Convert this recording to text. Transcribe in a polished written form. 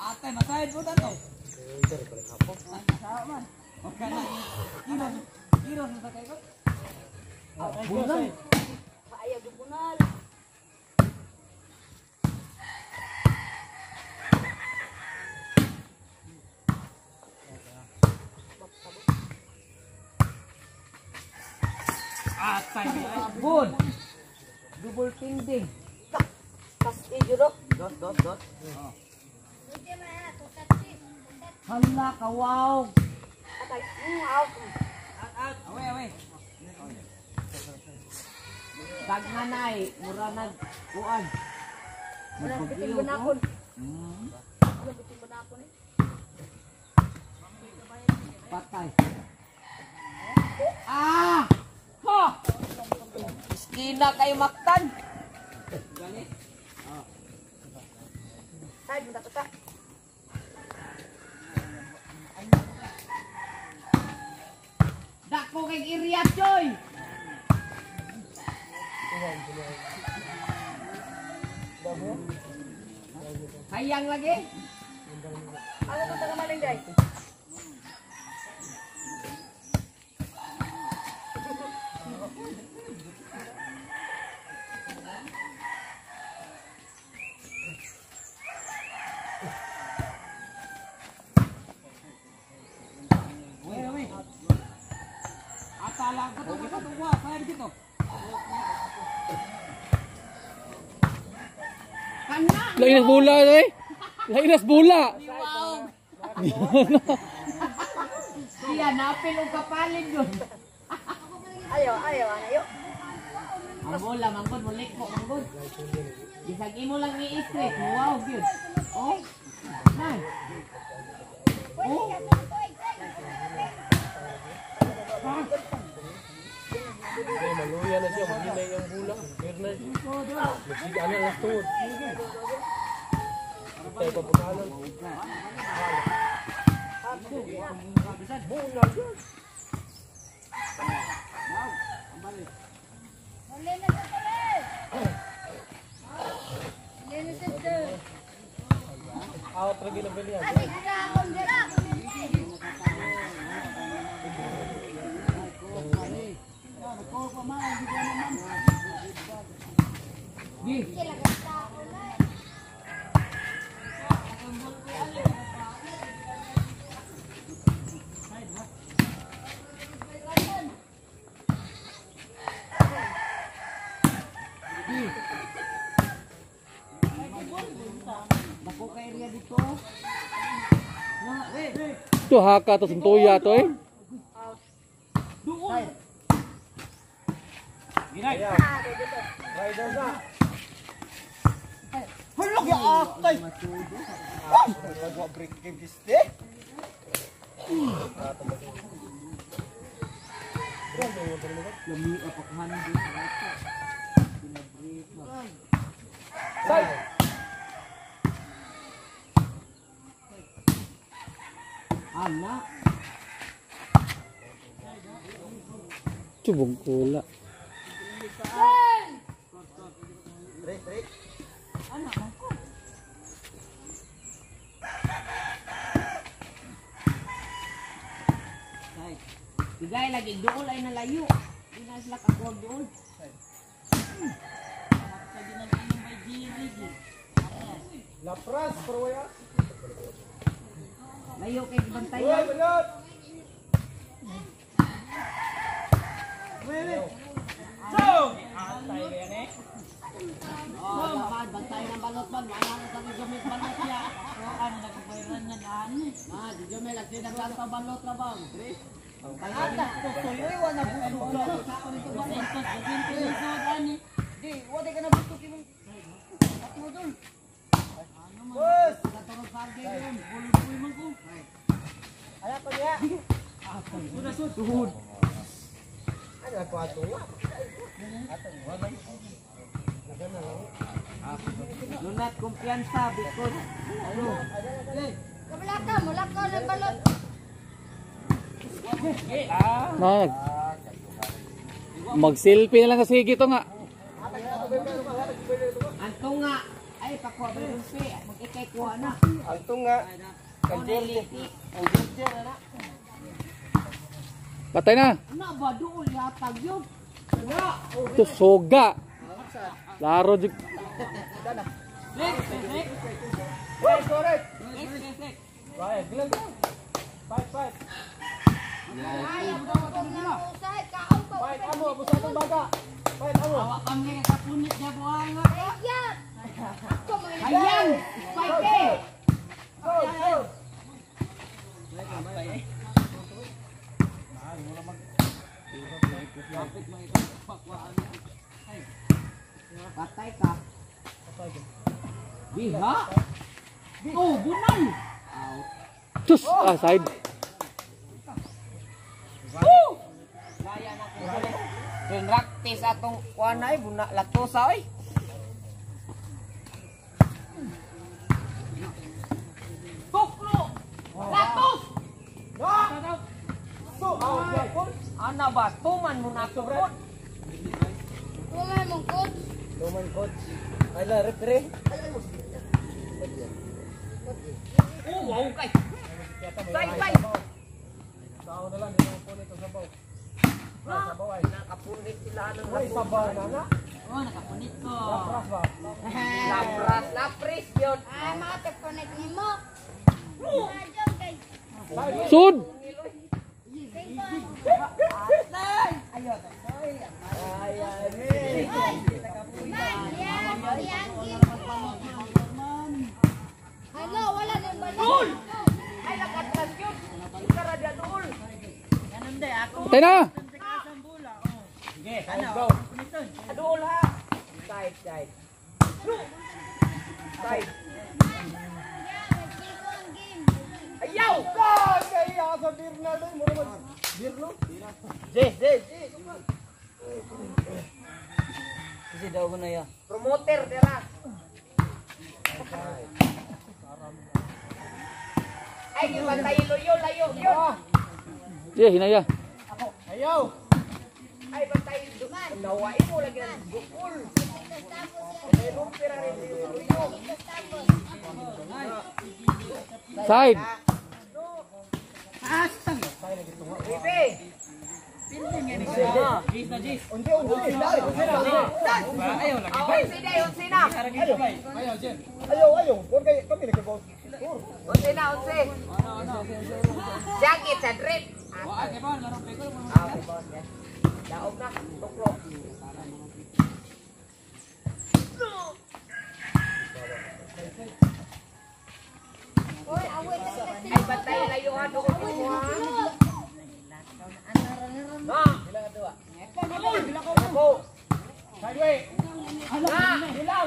Atay, masahid po na to. Okay na. Kiro sa sakay ko. Bunal. Ayaw yung bunal. Atay, bun. Double tinding. Pas ijuro. Dos. Hala ka, wow. Atay, out. Away. Tagnanay, mura nagkuan. Wala bitin bunakon. Wala bitin bunakon eh. Patay. Ah! Ha! Iskina kayo maktan. Gani? Side mo dapat ka. Dako kay iriya, Choy! Hayang lagi? Ano to taga maling day? Atala ko to katungwa, kaya dito. Kana! Lainas bola eh. Lainas bola. Siya napil og kapalig yun. Ayaw. Ang bola, manggod, mulik po, manggod. Bisag imo lang i-straight, wow, good. Oh, nan. Oh. Maluya na siya, maghinay yung bola. Bernard. Magsigaan na lang tuhod. Tayo papakalan. Bola dyan. Out lagi na bilihan. Dako kay area dito. Ito haka to suntuya to eh. Doon. Ginay. Rider na. Hulog ya atay. Wag break game piste. Lami apakhan din. Side. Anak. Cubong bola. Break. Anak ko. Say. Bigay lagi dool ay nalayo. Di na sila kakuwag dool. Sabi na inom may gilig. Lapras perwaya. Layo kay bantayan. Balot. Oh, dapat bantay ng balot man. Wala na sa gamit balot niya. Ano nagpapairan niya daan? Di Jomel, at sinaglan pa balot na bang? Ata, tuloy, wala busog. Di, wala ka na busog yung at mo doon. Ano man? Katurog parke yun. Pulupoy man ko. Ala pa niya. Tuhod. Ano ako ato? Lunat kumpiyansa because ano? Kabalaka, mulak ko na balot. Mag. Mag-selfie na lang sa sige to nga. Anto nga. Ay, pakuha ba yung rupi? Mag-ikay kuha na. Anto nga. Koneliti. Ang ginger na. Patay na. Ano ba doon yatag yun? Ito soga. Laro jud. Rick, Rick. Correct, correct. Rick. Right, gilang. Fight. Ay, ang bukong ng usay. Kaon pa. Fight amo, busa tong baga. Fight amo. Awak kami kapunit niya buhang. Ayan. Ako mga Ayan! Spike eh! Go. Patay ka. Biha? Oh, bunal! Tus, side. Pinraktis atong kuanay, bunak latosa oy. Tuklo! Latos! Ana ba? Tuman mo na tukot. Tumay mong coach. Tuman coach. Ay la refre. Oh, wow kay. Say. Tao na lang dito po nito sa baw. Sabaw ay. Nakapunit sila ng Ay sabaw na na. Oh, nakapunit ko. Lapras ba? Lapris yun. Ay, mga te-connect ni mo. Adyan kay. Sud. Hello, wala din ba? Dul! Ay, nakatras yun. Ikara dia dool. Patay na. Go. Dool ha. Side. Side. Ayaw! Kaya sa Birna doy mo naman. Birno? Jay. Kasi daw ko na ya. Promoter dira. Ay, di ba tayo layo yun? Hinaya. Ayaw. Ay, ba tayo nawain mo lagi ng bukol. Ay, lumpira rin luyo. Side. Bibi! Unti. Away, unsi na. Ayaw. Huwag kayo kami nagkabaw. Unsi na. Jacket sa drip. Daog na. Tuklo. Oy, away na sila. Ay, batay layuhan doon ko ha. Na! Ako! Sideway. Na!